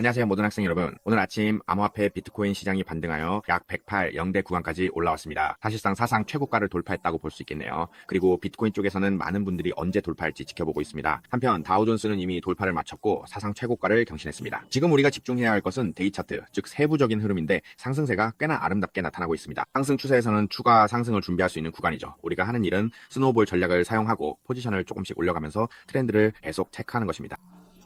안녕하세요 모든 학생 여러분. 오늘 아침 암호화폐 비트코인 시장이 반등하여 약 108 0대 구간까지 올라왔습니다. 사실상 사상 최고가를 돌파했다고 볼 수 있겠네요. 그리고 비트코인 쪽에서는 많은 분들이 언제 돌파할지 지켜보고 있습니다. 한편 다우존스는 이미 돌파를 마쳤고 사상 최고가를 경신했습니다. 지금 우리가 집중해야 할 것은 데이 차트, 즉 세부적인 흐름인데 상승세가 꽤나 아름답게 나타나고 있습니다. 상승 추세에서는 추가 상승을 준비할 수 있는 구간이죠. 우리가 하는 일은 스노우볼 전략을 사용하고 포지션을 조금씩 올려가면서 트렌드를 계속 체크하는 것입니다.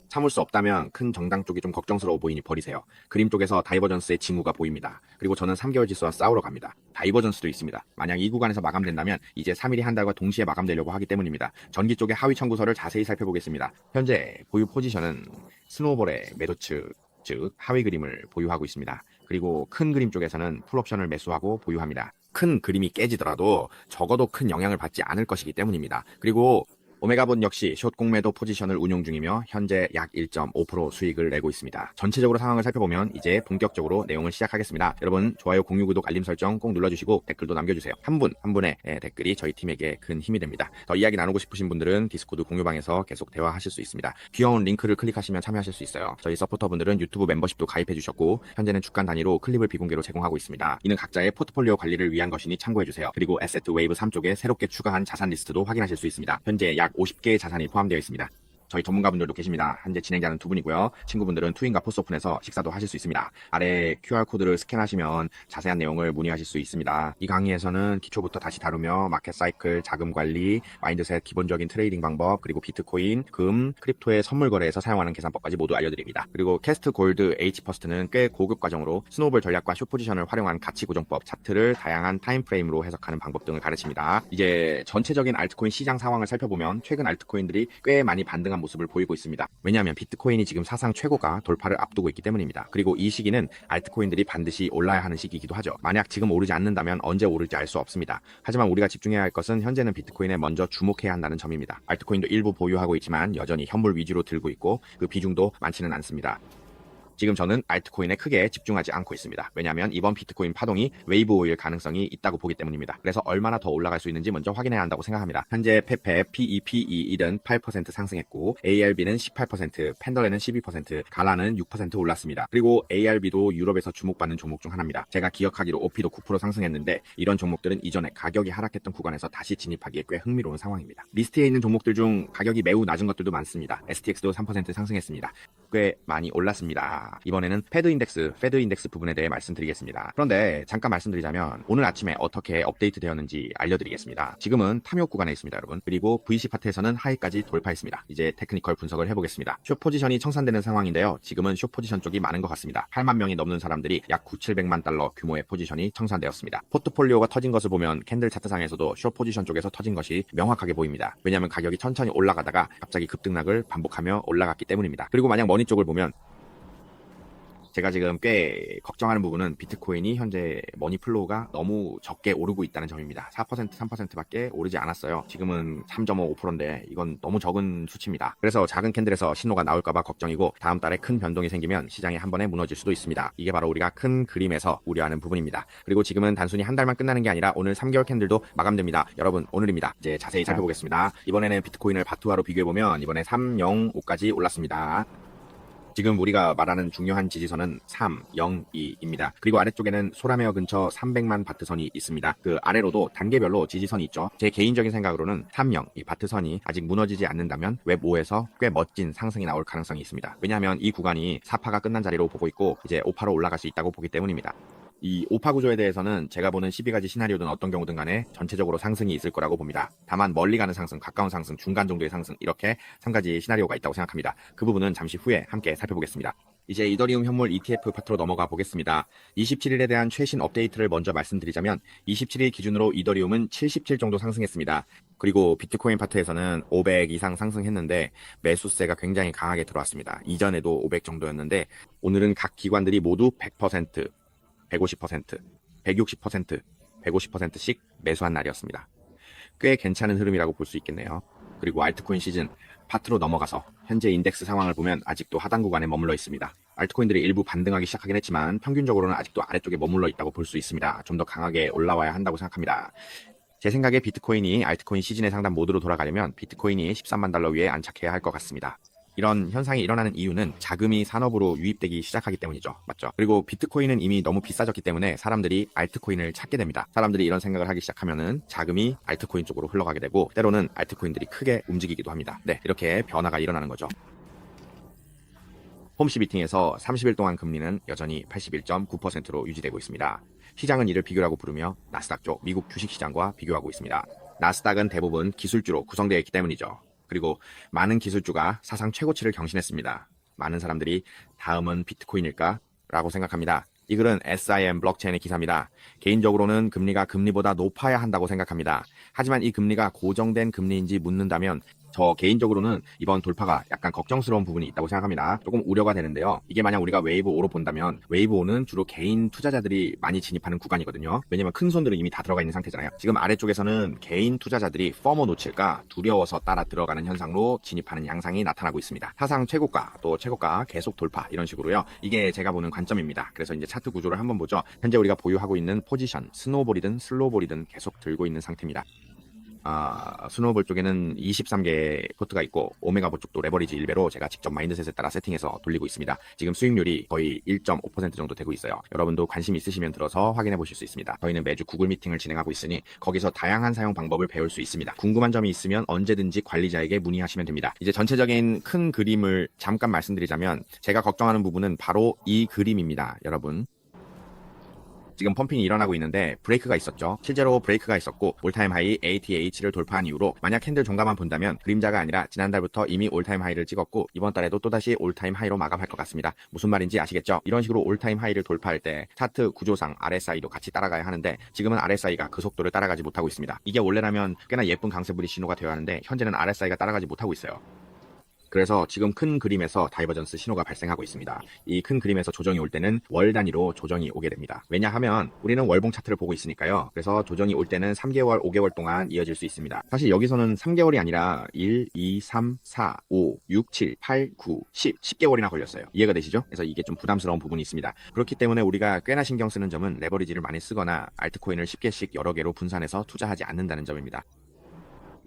참을 수 없다면 큰 정당 쪽이 좀 걱정스러워 보이니 버리세요. 그림 쪽에서 다이버전스의 징후가 보입니다. 그리고 저는 3개월 지수와 싸우러 갑니다. 다이버전스도 있습니다. 만약 이 구간에서 마감된다면 이제 3일이 한 달과 동시에 마감되려고 하기 때문입니다. 전기 쪽의 하위 청구서를 자세히 살펴보겠습니다. 현재 보유 포지션은 스노우볼의 매도측, 즉 하위 그림을 보유하고 있습니다. 그리고 큰 그림 쪽에서는 풀옵션을 매수하고 보유합니다. 큰 그림이 깨지더라도 적어도 큰 영향을 받지 않을 것이기 때문입니다. 그리고 오메가본 역시 숏 공매도 포지션을 운용 중이며 현재 약 1.5% 수익을 내고 있습니다. 전체적으로 상황을 살펴보면 이제 본격적으로 내용을 시작하겠습니다. 여러분 좋아요, 공유, 구독, 알림 설정 꼭 눌러주시고 댓글도 남겨주세요. 한 분 한 분의 댓글이 저희 팀에게 큰 힘이 됩니다. 더 이야기 나누고 싶으신 분들은 디스코드 공유방에서 계속 대화하실 수 있습니다. 귀여운 링크를 클릭하시면 참여하실 수 있어요. 저희 서포터분들은 유튜브 멤버십도 가입해주셨고 현재는 주간 단위로 클립을 비공개로 제공하고 있습니다. 이는 각자의 포트폴리오 관리를 위한 것이니 참고해주세요. 그리고 에세트 웨이브 3 쪽에 새롭게 추가한 자산 리스트도 확인하실 수 있습니다. 현재 약 50개의 자산이 포함되어 있습니다. 저희 전문가분들도 계십니다. 현재 진행자는 두 분이고요. 친구분들은 투인과 포스오픈에서 식사도 하실 수 있습니다. 아래 QR코드를 스캔하시면 자세한 내용을 문의하실 수 있습니다. 이 강의에서는 기초부터 다시 다루며 마켓 사이클, 자금 관리, 마인드셋, 기본적인 트레이딩 방법, 그리고 비트코인, 금, 크립토의 선물 거래에서 사용하는 계산법까지 모두 알려드립니다. 그리고 캐스트 골드 H퍼스트는 꽤 고급 과정으로 스노우볼 전략과 숏 포지션을 활용한 가치 고정법, 차트를 다양한 타임프레임으로 해석하는 방법 등을 가르칩니다. 이제 전체적인 알트코인 시장 상황을 살펴보면 최근 알트코인들이 꽤 많이 반등한 모습을 보이고 있습니다. 왜냐하면 비트코인이 지금 사상 최고가 돌파를 앞두고 있기 때문입니다. 그리고 이 시기는 알트코인들이 반드시 올라야 하는 시기이기도 하죠. 만약 지금 오르지 않는다면 언제 오를지 알 수 없습니다. 하지만 우리가 집중해야 할 것은 현재는 비트코인에 먼저 주목해야 한다는 점입니다. 알트코인도 일부 보유하고 있지만 여전히 현물 위주로 들고 있고 그 비중도 많지는 않습니다. 지금 저는 알트코인에 크게 집중하지 않고 있습니다. 왜냐하면 이번 비트코인 파동이 웨이브 오일 가능성이 있다고 보기 때문입니다. 그래서 얼마나 더 올라갈 수 있는지 먼저 확인해야 한다고 생각합니다. 현재 페페, PEPE1은 8% 상승했고 ARB는 18%, 펜더레는 12%, 갈라는 6% 올랐습니다. 그리고 ARB도 유럽에서 주목받는 종목 중 하나입니다. 제가 기억하기로 OP도 9% 상승했는데 이런 종목들은 이전에 가격이 하락했던 구간에서 다시 진입하기에 꽤 흥미로운 상황입니다. 리스트에 있는 종목들 중 가격이 매우 낮은 것들도 많습니다. STX도 3% 상승했습니다. 꽤 많이 올랐습니다. 이번에는 페드 인덱스 부분에 대해 말씀드리겠습니다. 그런데 잠깐 말씀드리자면 오늘 아침에 어떻게 업데이트 되었는지 알려드리겠습니다. 지금은 탐욕 구간에 있습니다, 여러분. 그리고 VC 파트에서는 하이까지 돌파했습니다. 이제 테크니컬 분석을 해보겠습니다. 숏 포지션이 청산되는 상황인데요. 지금은 숏 포지션 쪽이 많은 것 같습니다. 8만 명이 넘는 사람들이 약 9,700만 달러 규모의 포지션이 청산되었습니다. 포트폴리오가 터진 것을 보면 캔들 차트상에서도 숏 포지션 쪽에서 터진 것이 명확하게 보입니다. 왜냐하면 가격이 천천히 올라가다가 갑자기 급등락을 반복하며 올라갔기 때문입니다. 그리고 만약 머니 쪽을 보면 제가 지금 꽤 걱정하는 부분은 비트코인이 현재 머니 플로우가 너무 적게 오르고 있다는 점입니다. 4%, 3%밖에 오르지 않았어요. 지금은 3.5%인데 이건 너무 적은 수치입니다. 그래서 작은 캔들에서 신호가 나올까봐 걱정이고 다음 달에 큰 변동이 생기면 시장이 한 번에 무너질 수도 있습니다. 이게 바로 우리가 큰 그림에서 우려하는 부분입니다. 그리고 지금은 단순히 한 달만 끝나는 게 아니라 오늘 3개월 캔들도 마감됩니다. 여러분 오늘입니다. 이제 자세히 살펴보겠습니다. 이번에는 비트코인을 바투화로 비교해보면 이번에 305까지 올랐습니다. 지금 우리가 말하는 중요한 지지선은 302입니다. 그리고 아래쪽에는 소라메어 근처 300만 바트선이 있습니다. 그 아래로도 단계별로 지지선이 있죠. 제 개인적인 생각으로는 30, 이 바트선이 아직 무너지지 않는다면 웹 5에서 꽤 멋진 상승이 나올 가능성이 있습니다. 왜냐하면 이 구간이 4파가 끝난 자리로 보고 있고 이제 5파로 올라갈 수 있다고 보기 때문입니다. 이 5파 구조에 대해서는 제가 보는 12가지 시나리오든 어떤 경우든 간에 전체적으로 상승이 있을 거라고 봅니다. 다만 멀리 가는 상승, 가까운 상승, 중간 정도의 상승 이렇게 3가지 시나리오가 있다고 생각합니다. 그 부분은 잠시 후에 함께 살펴보겠습니다. 이제 이더리움 현물 ETF 파트로 넘어가 보겠습니다. 27일에 대한 최신 업데이트를 먼저 말씀드리자면 27일 기준으로 이더리움은 77 정도 상승했습니다. 그리고 비트코인 파트에서는 500 이상 상승했는데 매수세가 굉장히 강하게 들어왔습니다. 이전에도 500 정도였는데 오늘은 각 기관들이 모두 100%, 150%, 160%, 150%씩 매수한 날이었습니다. 꽤 괜찮은 흐름이라고 볼 수 있겠네요. 그리고 알트코인 시즌 파트로 넘어가서 현재 인덱스 상황을 보면 아직도 하단 구간에 머물러 있습니다. 알트코인들이 일부 반등하기 시작하긴 했지만 평균적으로는 아직도 아래쪽에 머물러 있다고 볼 수 있습니다. 좀 더 강하게 올라와야 한다고 생각합니다. 제 생각에 비트코인이 알트코인 시즌의 상단 모드로 돌아가려면 비트코인이 13만 달러 위에 안착해야 할 것 같습니다. 이런 현상이 일어나는 이유는 자금이 산업으로 유입되기 시작하기 때문이죠. 맞죠? 그리고 비트코인은 이미 너무 비싸졌기 때문에 사람들이 알트코인을 찾게 됩니다. 사람들이 이런 생각을 하기 시작하면은 자금이 알트코인 쪽으로 흘러가게 되고 때로는 알트코인들이 크게 움직이기도 합니다. 네, 이렇게 변화가 일어나는 거죠. 홈시 미팅에서 30일 동안 금리는 여전히 81.9%로 유지되고 있습니다. 시장은 이를 비교라고 부르며 나스닥 쪽 미국 주식시장과 비교하고 있습니다. 나스닥은 대부분 기술주로 구성되어 있기 때문이죠. 그리고 많은 기술주가 사상 최고치를 경신했습니다. 많은 사람들이 다음은 비트코인일까? 라고 생각합니다. 이 글은 SIM 블록체인의 기사입니다. 개인적으로는 금리가 금리보다 높아야 한다고 생각합니다. 하지만 이 금리가 고정된 금리인지 묻는다면 저 개인적으로는 이번 돌파가 약간 걱정스러운 부분이 있다고 생각합니다. 조금 우려가 되는데요. 이게 만약 우리가 웨이브 5로 본다면 웨이브 5는 주로 개인 투자자들이 많이 진입하는 구간이거든요. 왜냐면 큰 손들은 이미 다 들어가 있는 상태잖아요. 지금 아래쪽에서는 개인 투자자들이 퍼머 놓칠까 두려워서 따라 들어가는 현상로 진입하는 양상이 나타나고 있습니다. 사상 최고가 또 최고가 계속 돌파 이런 식으로요. 이게 제가 보는 관점입니다. 그래서 이제 차트 구조를 한번 보죠. 현재 우리가 보유하고 있는 포지션 스노우볼이든 슬로우볼이든 계속 들고 있는 상태입니다. 스노우볼 쪽에는 23개 포트가 있고 오메가볼 쪽도 레버리지 1배로 제가 직접 마인드셋에 따라 세팅해서 돌리고 있습니다. 지금 수익률이 거의 1.5% 정도 되고 있어요. 여러분도 관심 있으시면 들어서 확인해 보실 수 있습니다. 저희는 매주 구글 미팅을 진행하고 있으니 거기서 다양한 사용 방법을 배울 수 있습니다. 궁금한 점이 있으면 언제든지 관리자에게 문의하시면 됩니다. 이제 전체적인 큰 그림을 잠깐 말씀드리자면 제가 걱정하는 부분은 바로 이 그림입니다. 여러분. 지금 펌핑이 일어나고 있는데 브레이크가 있었죠. 실제로 브레이크가 있었고 올타임 하이 ATH를 돌파한 이후로 만약 캔들 종가만 본다면 그림자가 아니라 지난달부터 이미 올타임 하이를 찍었고 이번 달에도 또다시 올타임 하이로 마감할 것 같습니다. 무슨 말인지 아시겠죠? 이런 식으로 올타임 하이를 돌파할 때 차트 구조상 RSI도 같이 따라가야 하는데 지금은 RSI가 그 속도를 따라가지 못하고 있습니다. 이게 원래라면 꽤나 예쁜 강세불이 신호가 되어야 하는데 현재는 RSI가 따라가지 못하고 있어요. 그래서 지금 큰 그림에서 다이버전스 신호가 발생하고 있습니다. 이 큰 그림에서 조정이 올 때는 월 단위로 조정이 오게 됩니다. 왜냐하면 우리는 월봉 차트를 보고 있으니까요. 그래서 조정이 올 때는 3개월, 5개월 동안 이어질 수 있습니다. 사실 여기서는 3개월이 아니라 1, 2, 3, 4, 5, 6, 7, 8, 9, 10, 10개월이나 걸렸어요. 이해가 되시죠? 그래서 이게 좀 부담스러운 부분이 있습니다. 그렇기 때문에 우리가 꽤나 신경 쓰는 점은 레버리지를 많이 쓰거나 알트코인을 10개씩 여러 개로 분산해서 투자하지 않는다는 점입니다.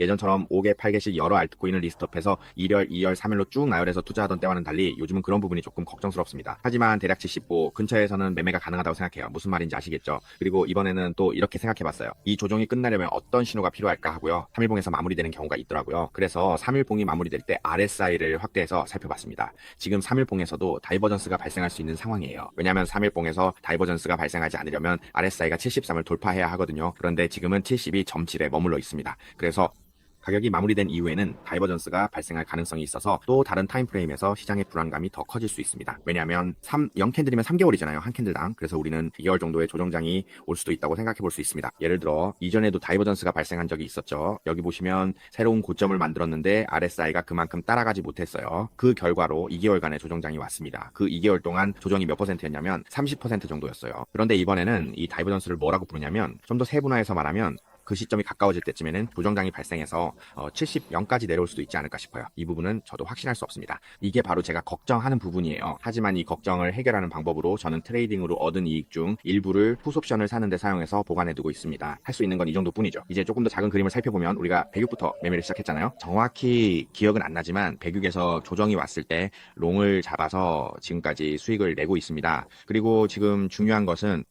예전처럼 5개, 8개씩 여러 알트코인을 리스트업해서 1열, 2열, 3열로 쭉 나열해서 투자하던 때와는 달리 요즘은 그런 부분이 조금 걱정스럽습니다. 하지만 대략 75 근처에서는 매매가 가능하다고 생각해요. 무슨 말인지 아시겠죠? 그리고 이번에는 또 이렇게 생각해봤어요. 이 조정이 끝나려면 어떤 신호가 필요할까 하고요. 3일봉에서 마무리되는 경우가 있더라고요. 그래서 3일봉이 마무리될 때 RSI를 확대해서 살펴봤습니다. 지금 3일봉에서도 다이버전스가 발생할 수 있는 상황이에요. 왜냐하면 3일봉에서 다이버전스가 발생하지 않으려면 RSI가 73을 돌파해야 하거든요. 그런데 지금은 72.7에 머물러 있습니다. 그래서 가격이 마무리된 이후에는 다이버전스가 발생할 가능성이 있어서 또 다른 타임프레임에서 시장의 불안감이 더 커질 수 있습니다. 왜냐하면 0캔들이면 3개월이잖아요. 한 캔들당. 그래서 우리는 2개월 정도의 조정장이 올 수도 있다고 생각해 볼 수 있습니다. 예를 들어 이전에도 다이버전스가 발생한 적이 있었죠. 여기 보시면 새로운 고점을 만들었는데 RSI가 그만큼 따라가지 못했어요. 그 결과로 2개월간의 조정장이 왔습니다. 그 2개월 동안 조정이 몇 퍼센트였냐면 30% 정도였어요. 그런데 이번에는 이 다이버전스를 뭐라고 부르냐면 좀 더 세분화해서 말하면 그 시점이 가까워질 때쯤에는 조정장이 발생해서 70까지 내려올 수도 있지 않을까 싶어요. 이 부분은 저도 확신할 수 없습니다. 이게 바로 제가 걱정하는 부분이에요. 하지만 이 걱정을 해결하는 방법으로 저는 트레이딩으로 얻은 이익 중 일부를 풋옵션을 사는 데 사용해서 보관해두고 있습니다. 할 수 있는 건 이 정도뿐이죠. 이제 조금 더 작은 그림을 살펴보면 우리가 106부터 매매를 시작했잖아요. 정확히 기억은 안 나지만 106에서 조정이 왔을 때 롱을 잡아서 지금까지 수익을 내고 있습니다. 그리고 지금 중요한 것은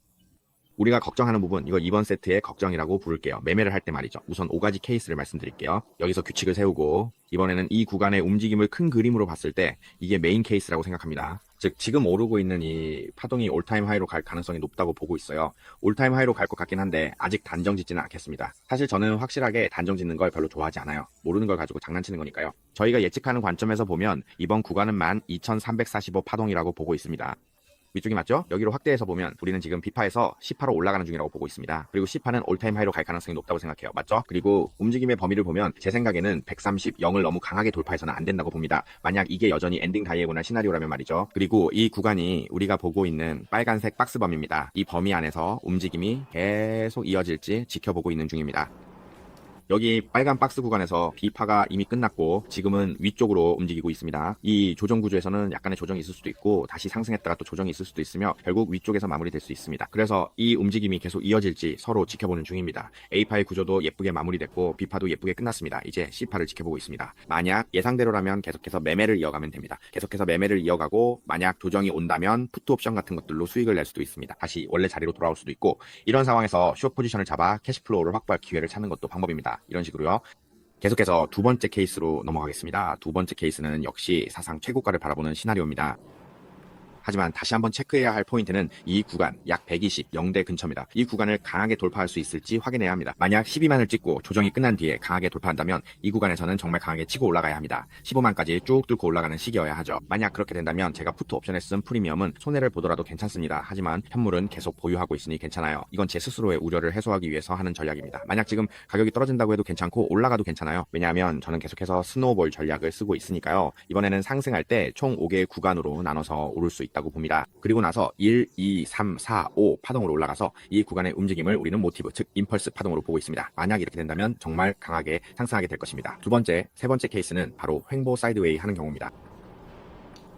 우리가 걱정하는 부분, 이거 이번 세트의 걱정이라고 부를게요. 매매를 할 때 말이죠. 우선 5가지 케이스를 말씀드릴게요. 여기서 규칙을 세우고 이번에는 이 구간의 움직임을 큰 그림으로 봤을 때 이게 메인 케이스라고 생각합니다. 즉 지금 오르고 있는 이 파동이 올타임 하이로 갈 가능성이 높다고 보고 있어요. 올타임 하이로 갈 것 같긴 한데 아직 단정 짓지는 않겠습니다. 사실 저는 확실하게 단정 짓는 걸 별로 좋아하지 않아요. 모르는 걸 가지고 장난치는 거니까요. 저희가 예측하는 관점에서 보면 이번 구간은 12,345 파동이라고 보고 있습니다. 위쪽이 맞죠? 여기로 확대해서 보면 우리는 지금 비파에서 10파로 올라가는 중이라고 보고 있습니다. 그리고 10파는 올타임 하이로 갈 가능성이 높다고 생각해요. 맞죠? 그리고 움직임의 범위를 보면 제 생각에는 130, 0을 너무 강하게 돌파해서는 안 된다고 봅니다. 만약 이게 여전히 엔딩 다이애고널 시나리오라면 말이죠. 그리고 이 구간이 우리가 보고 있는 빨간색 박스 범위입니다. 이 범위 안에서 움직임이 계속 이어질지 지켜보고 있는 중입니다. 여기 빨간 박스 구간에서 B파가 이미 끝났고 지금은 위쪽으로 움직이고 있습니다. 이 조정 구조에서는 약간의 조정이 있을 수도 있고 다시 상승했다가 또 조정이 있을 수도 있으며 결국 위쪽에서 마무리될 수 있습니다. 그래서 이 움직임이 계속 이어질지 서로 지켜보는 중입니다. A파의 구조도 예쁘게 마무리됐고 B파도 예쁘게 끝났습니다. 이제 C파를 지켜보고 있습니다. 만약 예상대로라면 계속해서 매매를 이어가면 됩니다. 계속해서 매매를 이어가고 만약 조정이 온다면 푸트 옵션 같은 것들로 수익을 낼 수도 있습니다. 다시 원래 자리로 돌아올 수도 있고 이런 상황에서 숏 포지션을 잡아 캐시플로우를 확보할 기회를 찾는 것도 방법입니다. 이런 식으로요. 계속해서 두 번째 케이스로 넘어가겠습니다. 두 번째 케이스는 역시 사상 최고가를 바라보는 시나리오입니다. 하지만 다시 한번 체크해야 할 포인트는 이 구간 약 120, 0대 근처입니다. 이 구간을 강하게 돌파할 수 있을지 확인해야 합니다. 만약 12만을 찍고 조정이 끝난 뒤에 강하게 돌파한다면 이 구간에서는 정말 강하게 치고 올라가야 합니다. 15만까지 쭉 뚫고 올라가는 시기여야 하죠. 만약 그렇게 된다면 제가 푸트 옵션에 쓴 프리미엄은 손해를 보더라도 괜찮습니다. 하지만 현물은 계속 보유하고 있으니 괜찮아요. 이건 제 스스로의 우려를 해소하기 위해서 하는 전략입니다. 만약 지금 가격이 떨어진다고 해도 괜찮고 올라가도 괜찮아요. 왜냐하면 저는 계속해서 스노우볼 전략을 쓰고 있으니까요. 이번에는 상승할 때 총 5개의 구간으로 나눠서 오를 수 있다고 봅니다. 그리고 나서 1, 2, 3, 4, 5 파동으로 올라가서 이 구간의 움직임을 우리는 모티브, 즉 임펄스 파동으로 보고 있습니다. 만약 이렇게 된다면 정말 강하게 상승하게 될 것입니다. 두 번째, 세 번째 케이스는 바로 횡보 사이드웨이 하는 경우입니다.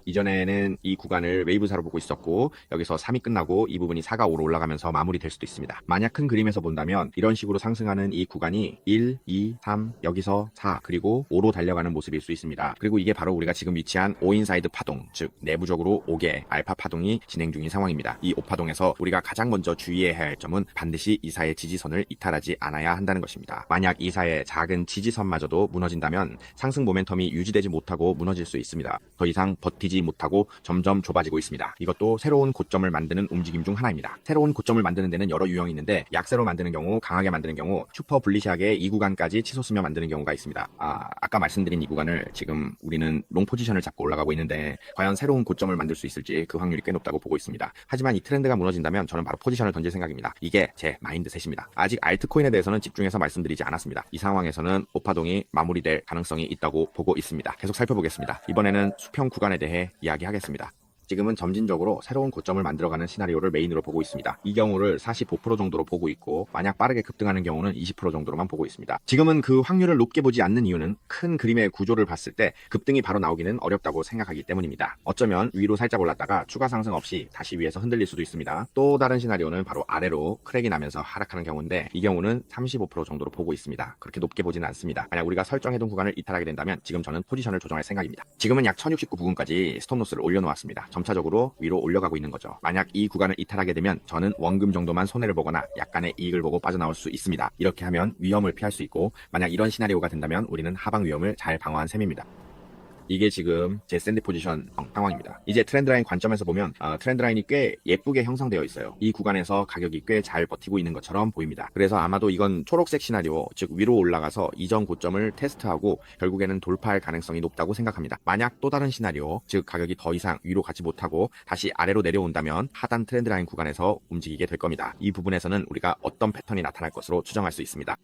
이전에는 이 구간을 웨이브사로 보고 있었고 여기서 3이 끝나고 이 부분이 4가 5로 올라가면서 마무리될 수도 있습니다. 만약 큰 그림에서 본다면 이런 식으로 상승하는 이 구간이 1, 2, 3, 여기서 4 그리고 5로 달려가는 모습일 수 있습니다. 그리고 이게 바로 우리가 지금 위치한 5인사이드 파동, 즉 내부적으로 5개 알파 파동이 진행 중인 상황입니다. 이 5파동에서 우리가 가장 먼저 주의해야 할 점은 반드시 이사의 지지선을 이탈하지 않아야 한다는 것입니다. 만약 이사의 작은 지지선마저도 무너진다면 상승 모멘텀이 유지되지 못하고 무너질 수 있습니다. 더 이상 버티지 못하고 점점 좁아지고 있습니다. 이것도 새로운 고점을 만드는 움직임 중 하나입니다. 새로운 고점을 만드는 데는 여러 유형이 있는데 약세로 만드는 경우, 강하게 만드는 경우, 슈퍼 불리시하게 이 구간까지 치솟으며 만드는 경우가 있습니다. 아까 말씀드린 이 구간을 지금 우리는 롱 포지션을 잡고 올라가고 있는데 과연 새로운 고점을 만들 수 있을지 그 확률이 꽤 높다고 보고 있습니다. 하지만 이 트렌드가 무너진다면 저는 바로 포지션을 던질 생각입니다. 이게 제 마인드셋입니다. 아직 알트코인에 대해서는 집중해서 말씀드리지 않았습니다. 이 상황에서는 오파동이 마무리될 가능성이 있다고 보고 있습니다. 계속 살펴보겠습니다. 이번에는 수평 구간에 대해 이야기하겠습니다. 지금은 점진적으로 새로운 고점을 만들어가는 시나리오를 메인으로 보고 있습니다. 이 경우를 45% 정도로 보고 있고 만약 빠르게 급등하는 경우는 20% 정도로만 보고 있습니다. 지금은 그 확률을 높게 보지 않는 이유는 큰 그림의 구조를 봤을 때 급등이 바로 나오기는 어렵다고 생각하기 때문입니다. 어쩌면 위로 살짝 올랐다가 추가 상승 없이 다시 위에서 흔들릴 수도 있습니다. 또 다른 시나리오는 바로 아래로 크랙이 나면서 하락하는 경우인데 이 경우는 35% 정도로 보고 있습니다. 그렇게 높게 보지는 않습니다. 만약 우리가 설정해둔 구간을 이탈하게 된다면 지금 저는 포지션을 조정할 생각입니다. 지금은 약 1069 부근까지 스톱로스를 올려놓았습니다. 점차적으로 위로 올라가고 있는 거죠. 만약 이 구간을 이탈하게 되면 저는 원금 정도만 손해를 보거나 약간의 이익을 보고 빠져나올 수 있습니다. 이렇게 하면 위험을 피할 수 있고 만약 이런 시나리오가 된다면 우리는 하방 위험을 잘 방어한 셈입니다. 이게 지금 제 샌드 포지션 상황입니다. 이제 트렌드라인 관점에서 보면 트렌드라인이 꽤 예쁘게 형성되어 있어요. 이 구간에서 가격이 꽤 잘 버티고 있는 것처럼 보입니다. 그래서 아마도 이건 초록색 시나리오, 즉 위로 올라가서 이전 고점을 테스트하고 결국에는 돌파할 가능성이 높다고 생각합니다. 만약 또 다른 시나리오, 즉 가격이 더 이상 위로 가지 못하고 다시 아래로 내려온다면 하단 트렌드라인 구간에서 움직이게 될 겁니다. 이 부분에서는 우리가 어떤 패턴이 나타날 것으로 추정할 수 있습니다.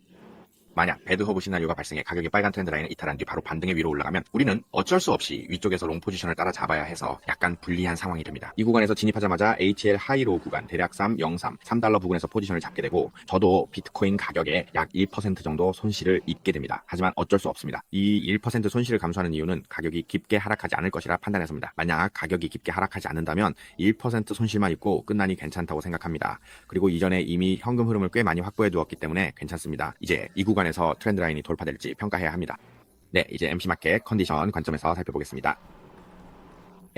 만약 배드허브 시나리오가 발생해 가격이 빨간 트렌드 라인을 이탈한 뒤 바로 반등의 위로 올라가면 우리는 어쩔 수 없이 위쪽에서 롱 포지션을 따라 잡아야 해서 약간 불리한 상황이 됩니다. 이 구간에서 진입하자마자 HL 하이로 구간 대략 3.03, 3달러 부근에서 포지션을 잡게 되고 저도 비트코인 가격에 약 1% 정도 손실을 입게 됩니다. 하지만 어쩔 수 없습니다. 이 1% 손실을 감수하는 이유는 가격이 깊게 하락하지 않을 것이라 판단해서입니다. 만약 가격이 깊게 하락하지 않는다면 1% 손실만 입고 끝나니 괜찮다고 생각합니다. 그리고 이전에 이미 현금 흐름을 꽤 많이 확보해 두었기 때문에 괜찮습니다. 이제 이 구간에서 트렌드 라인이 돌파될지 평가해야 합니다. 네, 이제 MC마켓 컨디션 관점에서 살펴보겠습니다.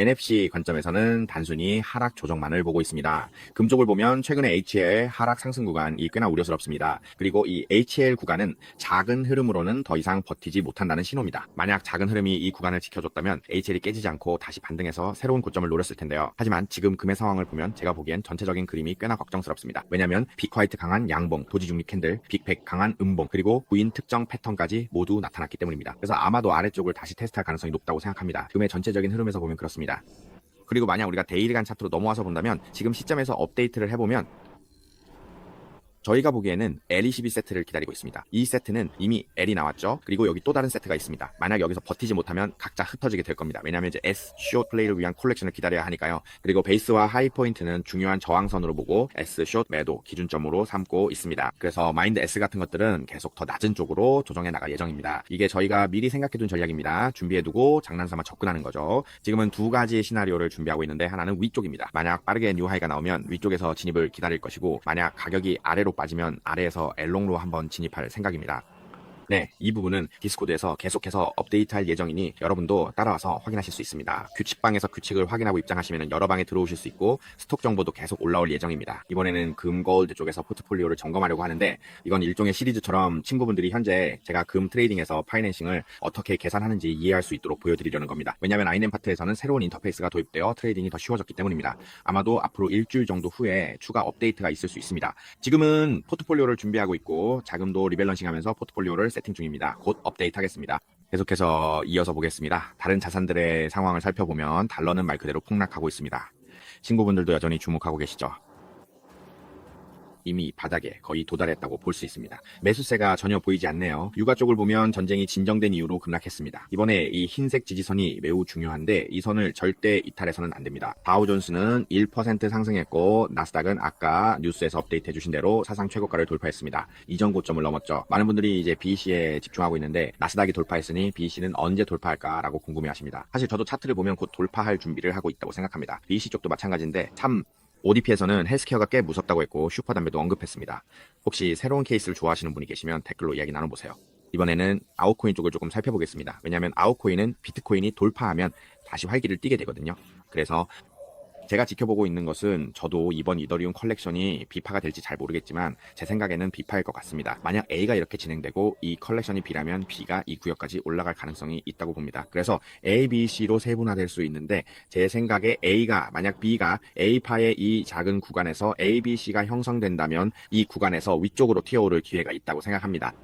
NFC 관점에서는 단순히 하락 조정만을 보고 있습니다. 금쪽을 보면 최근에 HL 하락 상승 구간이 꽤나 우려스럽습니다. 그리고 이 HL 구간은 작은 흐름으로는 더 이상 버티지 못한다는 신호입니다. 만약 작은 흐름이 이 구간을 지켜줬다면 HL이 깨지지 않고 다시 반등해서 새로운 고점을 노렸을 텐데요. 하지만 지금 금의 상황을 보면 제가 보기엔 전체적인 그림이 꽤나 걱정스럽습니다. 왜냐하면 빅화이트 강한 양봉, 도지중립 캔들, 빅백 강한 음봉, 그리고 구인 특정 패턴까지 모두 나타났기 때문입니다. 그래서 아마도 아래쪽을 다시 테스트할 가능성이 높다고 생각합니다. 금의 전체적인 흐름에서 보면 그렇습니다. 그리고 만약 우리가 데일리간 차트로 넘어와서 본다면 지금 시점에서 업데이트를 해보면 저희가 보기에는 L22 세트를 기다리고 있습니다. 이 세트는 이미 L이 나왔죠. 그리고 여기 또 다른 세트가 있습니다. 만약 여기서 버티지 못하면 각자 흩어지게 될 겁니다. 왜냐하면 이제 S 숏 플레이를 위한 콜렉션을 기다려야 하니까요. 그리고 베이스와 하이 포인트는 중요한 저항선으로 보고 S 숏 매도 기준점으로 삼고 있습니다. 그래서 마인드 S 같은 것들은 계속 더 낮은 쪽으로 조정해 나갈 예정입니다. 이게 저희가 미리 생각해둔 전략입니다. 준비해두고 장난삼아 접근하는 거죠. 지금은 두 가지 시나리오를 준비하고 있는데 하나는 위쪽입니다. 만약 빠르게 뉴하이가 나오면 위쪽에서 진입을 기다릴 것이고, 만약 가격이 아래로 빠지면 아래에서 L롱로 한번 진입할 생각입니다. 네, 이 부분은 디스코드에서 계속해서 업데이트할 예정이니 여러분도 따라와서 확인하실 수 있습니다. 규칙방에서 규칙을 확인하고 입장하시면 여러 방에 들어오실 수 있고, 스톡 정보도 계속 올라올 예정입니다. 이번에는 금, 골드 쪽에서 포트폴리오를 점검하려고 하는데, 이건 일종의 시리즈처럼 친구분들이 현재 제가 금 트레이딩에서 파이낸싱을 어떻게 계산하는지 이해할 수 있도록 보여드리려는 겁니다. 왜냐하면 아이넨 파트에서는 새로운 인터페이스가 도입되어 트레이딩이 더 쉬워졌기 때문입니다. 아마도 앞으로 일주일 정도 후에 추가 업데이트가 있을 수 있습니다. 지금은 포트폴리오를 준비하고 있고 자금도 리밸런싱하면서 포트폴리오를 세팅 중입니다. 곧 업데이트 하겠습니다. 계속해서 이어서 보겠습니다. 다른 자산들의 상황을 살펴보면 달러는 말 그대로 폭락하고 있습니다. 친구분들도 여전히 주목하고 계시죠? 이미 바닥에 거의 도달했다고 볼 수 있습니다. 매수세가 전혀 보이지 않네요. 유가 쪽을 보면 전쟁이 진정된 이유로 급락했습니다. 이번에 이 흰색 지지선이 매우 중요한데 이 선을 절대 이탈해서는 안 됩니다. 다우존스는 1% 상승했고 나스닥은 아까 뉴스에서 업데이트 해주신 대로 사상 최고가를 돌파했습니다. 이전 고점을 넘었죠. 많은 분들이 이제 BEC에 집중하고 있는데 나스닥이 돌파했으니 BEC는 언제 돌파할까라고 궁금해하십니다. 사실 저도 차트를 보면 곧 돌파할 준비를 하고 있다고 생각합니다. BEC 쪽도 마찬가지인데 참 ODP에서는 헬스케어가 꽤 무섭다고 했고 슈퍼담배도 언급했습니다. 혹시 새로운 케이스를 좋아하시는 분이 계시면 댓글로 이야기 나눠보세요. 이번에는 아웃코인 쪽을 조금 살펴보겠습니다. 왜냐하면 아웃코인은 비트코인이 돌파하면 다시 활기를 띠게 되거든요. 그래서 제가 지켜보고 있는 것은 저도 이번 이더리움 컬렉션이 B파가 될지 잘 모르겠지만 제 생각에는 B파일 것 같습니다. 만약 A가 이렇게 진행되고 이 컬렉션이 B라면 B가 이 구역까지 올라갈 가능성이 있다고 봅니다. 그래서 A, B, C로 세분화될 수 있는데 제 생각에 만약 B가 A파의 이 작은 구간에서 A, B, C가 형성된다면 이 구간에서 위쪽으로 튀어오를 기회가 있다고 생각합니다.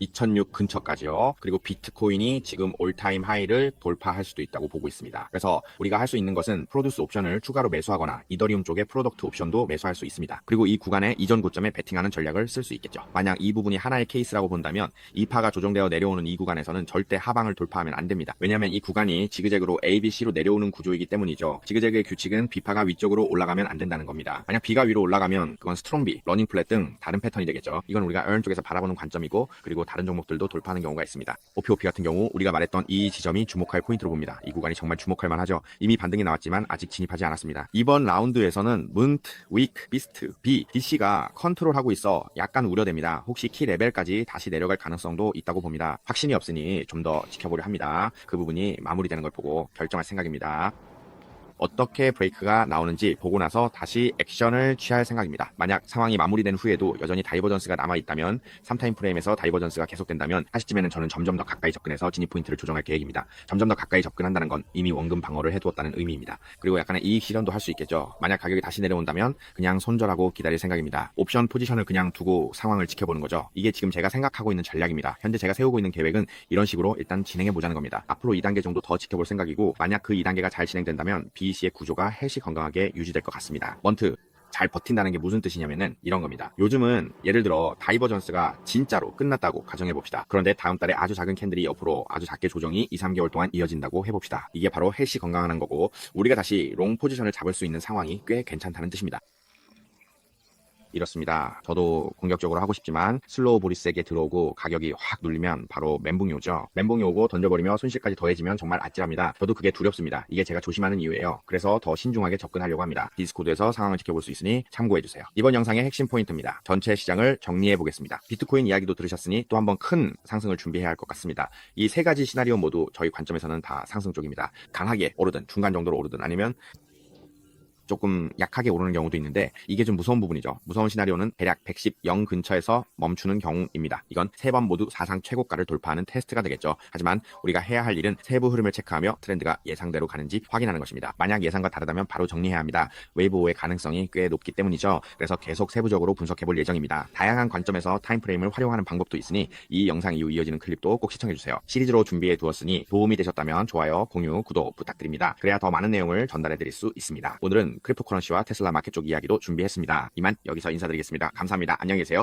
2006 근처까지요. 그리고 비트코인이 지금 올타임 하이를 돌파할 수도 있다고 보고 있습니다. 그래서 우리가 할 수 있는 것은 프로듀스 옵션을 추가로 매수하거나 이더리움 쪽의 프로덕트 옵션도 매수할 수 있습니다. 그리고 이 구간에 이전 고점에 베팅하는 전략을 쓸 수 있겠죠. 만약 이 부분이 하나의 케이스라고 본다면 이 파가 조정되어 내려오는 이 구간에서는 절대 하방을 돌파하면 안 됩니다. 왜냐하면 이 구간이 지그재그로 A, B, C로 내려오는 구조이기 때문이죠. 지그재그의 규칙은 B파가 위쪽으로 올라가면 안 된다는 겁니다. 만약 B가 위로 올라가면 그건 스트롱 B, 러닝 플랫 등 다른 패턴이 되겠죠. 이건 우리가 earn 쪽에서 바라보는 관점이고, 그리고 다른 종목들도 돌파하는 경우가 있습니다. OPOP 같은 경우 우리가 말했던 이 지점이 주목할 포인트로 봅니다. 이 구간이 정말 주목할 만하죠. 이미 반등이 나왔지만 아직 진입하지 않았습니다. 이번 라운드에서는 문트, 위크, 비스트, B, DC가 컨트롤하고 있어 약간 우려됩니다. 혹시 키 레벨까지 다시 내려갈 가능성도 있다고 봅니다. 확신이 없으니 좀 더 지켜보려 합니다. 그 부분이 마무리되는 걸 보고 결정할 생각입니다. 어떻게 브레이크가 나오는지 보고 나서 다시 액션을 취할 생각입니다. 만약 상황이 마무리된 후에도 여전히 다이버전스가 남아있다면 3타임 프레임에서 다이버전스가 계속된다면 하시쯤에는 저는 점점 더 가까이 접근해서 진입 포인트를 조정할 계획입니다. 점점 더 가까이 접근한다는 건 이미 원금 방어를 해두었다는 의미입니다. 그리고 약간의 이익 실현도 할 수 있겠죠. 만약 가격이 다시 내려온다면 그냥 손절하고 기다릴 생각입니다. 옵션 포지션을 그냥 두고 상황을 지켜보는 거죠. 이게 지금 제가 생각하고 있는 전략입니다. 현재 제가 세우고 있는 계획은 이런 식으로 일단 진행해보자는 겁니다. 앞으로 2단계 정도 더 지켜볼 생각이고, 만약 그 2단계가 잘 진행된다면 BEC의 구조가 헬시 건강하게 유지될 것 같습니다. 먼트 잘 버틴다는 게 무슨 뜻이냐면은 이런 겁니다. 요즘은 예를 들어 다이버전스가 진짜로 끝났다고 가정해봅시다. 그런데 다음 달에 아주 작은 캔들이 옆으로 아주 작게 조정이 2-3개월 동안 이어진다고 해봅시다. 이게 바로 헬시 건강한 거고, 우리가 다시 롱 포지션을 잡을 수 있는 상황이 꽤 괜찮다는 뜻입니다. 이렇습니다. 저도 공격적으로 하고 싶지만 슬로우 보리스에게 들어오고 가격이 확 눌리면 바로 멘붕이 오죠. 멘붕이 오고 던져버리며 손실까지 더해지면 정말 아찔합니다. 저도 그게 두렵습니다. 이게 제가 조심하는 이유예요. 그래서 더 신중하게 접근하려고 합니다. 디스코드에서 상황을 지켜볼 수 있으니 참고해주세요. 이번 영상의 핵심 포인트입니다. 전체 시장을 정리해보겠습니다. 비트코인 이야기도 들으셨으니 또 한번 큰 상승을 준비해야 할 것 같습니다. 이 세 가지 시나리오 모두 저희 관점에서는 다 상승 쪽입니다. 강하게 오르든 중간 정도로 오르든 아니면 조금 약하게 오르는 경우도 있는데, 이게 좀 무서운 부분이죠. 무서운 시나리오는 대략 110 0 근처에서 멈추는 경우입니다. 이건 세 번 모두 사상 최고가를 돌파하는 테스트가 되겠죠. 하지만 우리가 해야 할 일은 세부 흐름을 체크하며 트렌드가 예상대로 가는지 확인하는 것입니다. 만약 예상과 다르다면 바로 정리해야 합니다. 웨이브 오의 가능성이 꽤 높기 때문이죠. 그래서 계속 세부적으로 분석해 볼 예정입니다. 다양한 관점에서 타임프레임을 활용하는 방법도 있으니 이 영상 이후 이어지는 클립도 꼭 시청해주세요. 시리즈로 준비해 두었으니 도움이 되셨다면 좋아요, 공유, 구독 부탁드립니다. 그래야 더 많은 내용을 전달해 드릴 수 있습니다. 오늘은 크립토커런시와 테슬라 마켓 쪽 이야기도 준비했습니다. 이만 여기서 인사드리겠습니다. 감사합니다. 안녕히 계세요.